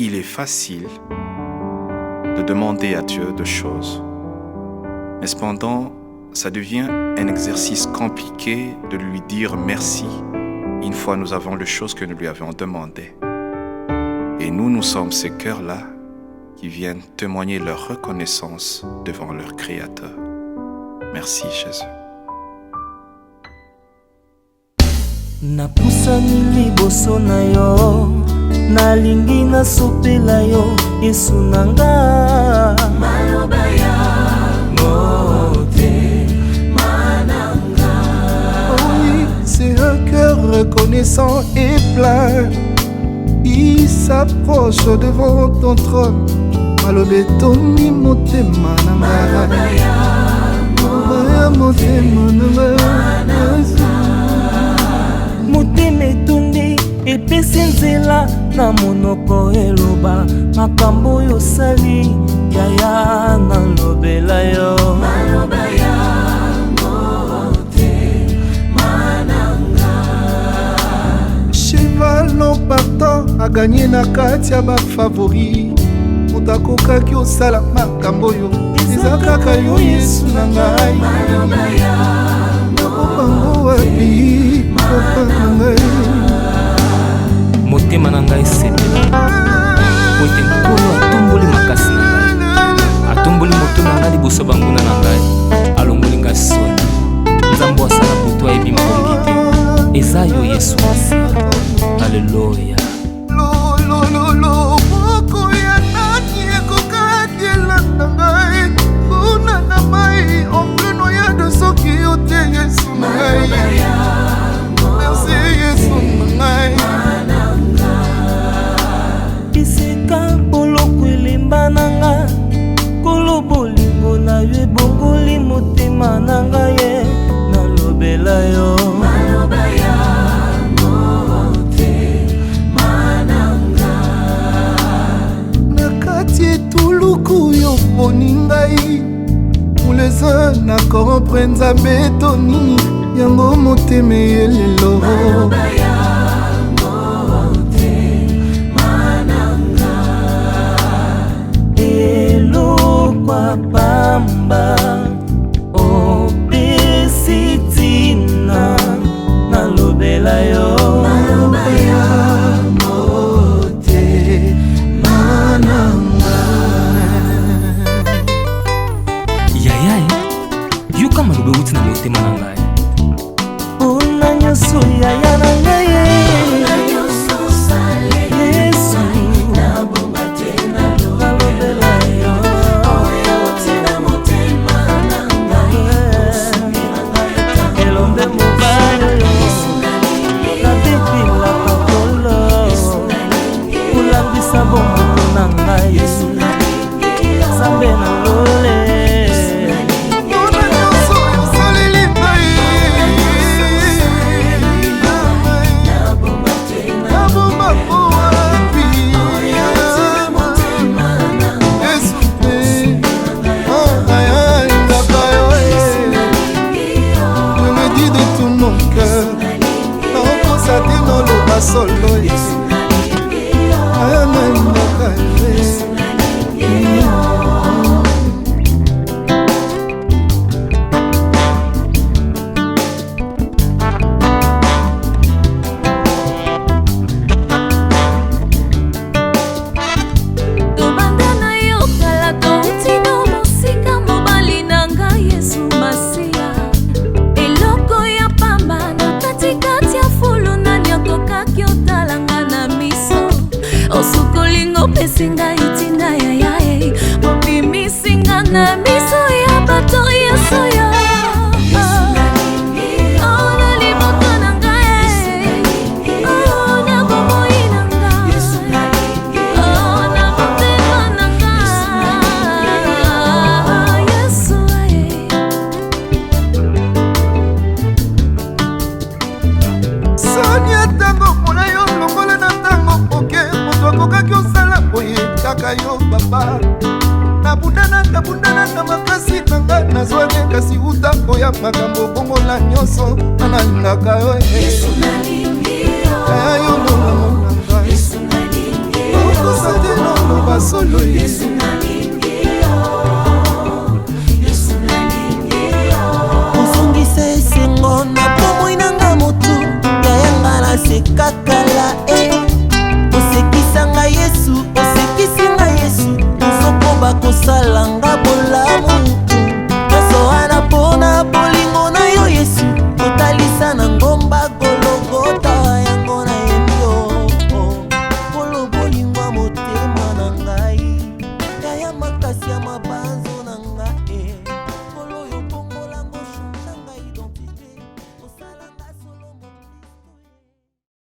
il est facile de demander à Dieu des choses. Mais cependant, ça devient un exercice compliqué de lui dire merci une fois nous avons les choses que nous lui avions demandées. Et nous sommes ces cœurs-là qui viennent témoigner leur reconnaissance devant leur Créateur. Merci Jésus. Napusani liboso na yo, nalingi nasopela yo, Yesu nanga. Maloba ya motema nanga. Oui, c'est un cœur reconnaissant et plein. Il s'approche devant ton trône. Maloba toni motema nanga. Maloba ya motema nanga. Motema etundi epesi nzela na monoko eloba makambo oyo osali yaya nalobela yo. Maloba ya motema nanga. Cheval en partant a gagné na kati ya bafavori. Moto akokaki osala makambo oyo eza kaka yo Yesu na ngai. Maloba ya nakobango wapi motema na ngai sepela kote nkolo atomboli makasi na ngai, atomboli moto na ngai liboso banguna na ngai, alongoli ngai soni. Nzambe asala butu ayebi mbongi te, eza yo Yesu Masiya. Haleluya. Moko ya nani ekokaki elanda ngai kuna na mai ompleno ya de soki yo te Yesu na ngai. Merci Yesu na ngai. Iseka boloko elemba na nga, kolo bolingo na yo ebongoli motema na ngai ye, nalobela yo. Maloba ya motema na nga. Na kati etuluku yo poni ngai, pour les uns na comprendre Nzambe to nini yango motema elelo. Maloba ya pamba opesi tina nalobela yo. Maloba ya motema nanga. Yaya yoka maloba uti na motema na ngai. Una nyonso yaya na ngai. Solo Singa itina ya yae Mopimi singa na miso ya bato ya soya. Oh na limoko na ngai, oh na bomoi na ngai, oh na motema na ngai. Yesu Sonia tango mona yo longola na tango oke moto akokaki osala boye kaka yo papa. Nabundana na makasi na ngai nazwaki kasi uta koya makambo bongo na nyonso analingaka yo. Yesu nalingi yo.